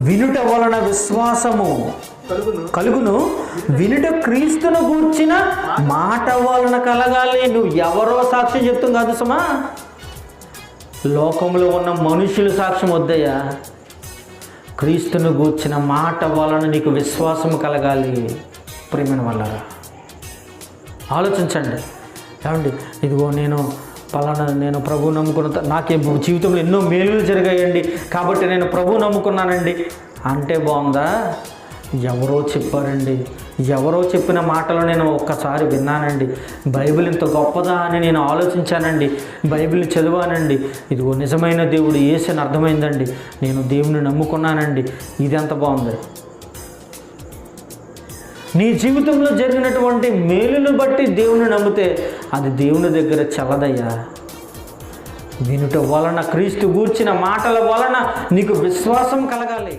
వినుట వలన విశ్వాసము కలుగును. వినుట క్రీస్తును గూర్చిన మాట వలన కలగాలి. నువ్వు ఎవరో సాక్ష్యం చెప్తాం కాదు సుమా, లోకంలో ఉన్న మనుషుల సాక్ష్యం వద్దయ్యా. క్రీస్తును గూర్చిన మాట వలన నీకు విశ్వాసం కలగాలి. ప్రియమైన వాళ్ళారా, ఆలోచించండి. ఏమండి, ఇదిగో నేను ప్రభు నమ్ముకున్న, నాకే జీవితంలో ఎన్నో మేలులు జరిగాయండి కాబట్టి నేను ప్రభు నమ్ముకున్నానండి అంటే బాగుందా? ఎవరో చెప్పారండి, ఎవరో చెప్పిన మాటలు నేను ఒక్కసారి విన్నానండి, బైబిల్ ఇంత గొప్పదా అని నేను ఆలోచించానండి, బైబిల్ చదివానండి, ఇదిగో నిజమైన దేవుడు యేసని అర్థమైందండి, నేను దేవుని నమ్ముకున్నానండి, ఇది ఎంత బాగుంది. నీ జీవితంలో జరిగినటువంటి మేలును బట్టి దేవుని నమ్మితే అది దేవుని దగ్గర చల్లదయ్యా. వినుట వలన, క్రీస్తు గూర్చిన మాటల వలన నీకు విశ్వాసం కలగాలి.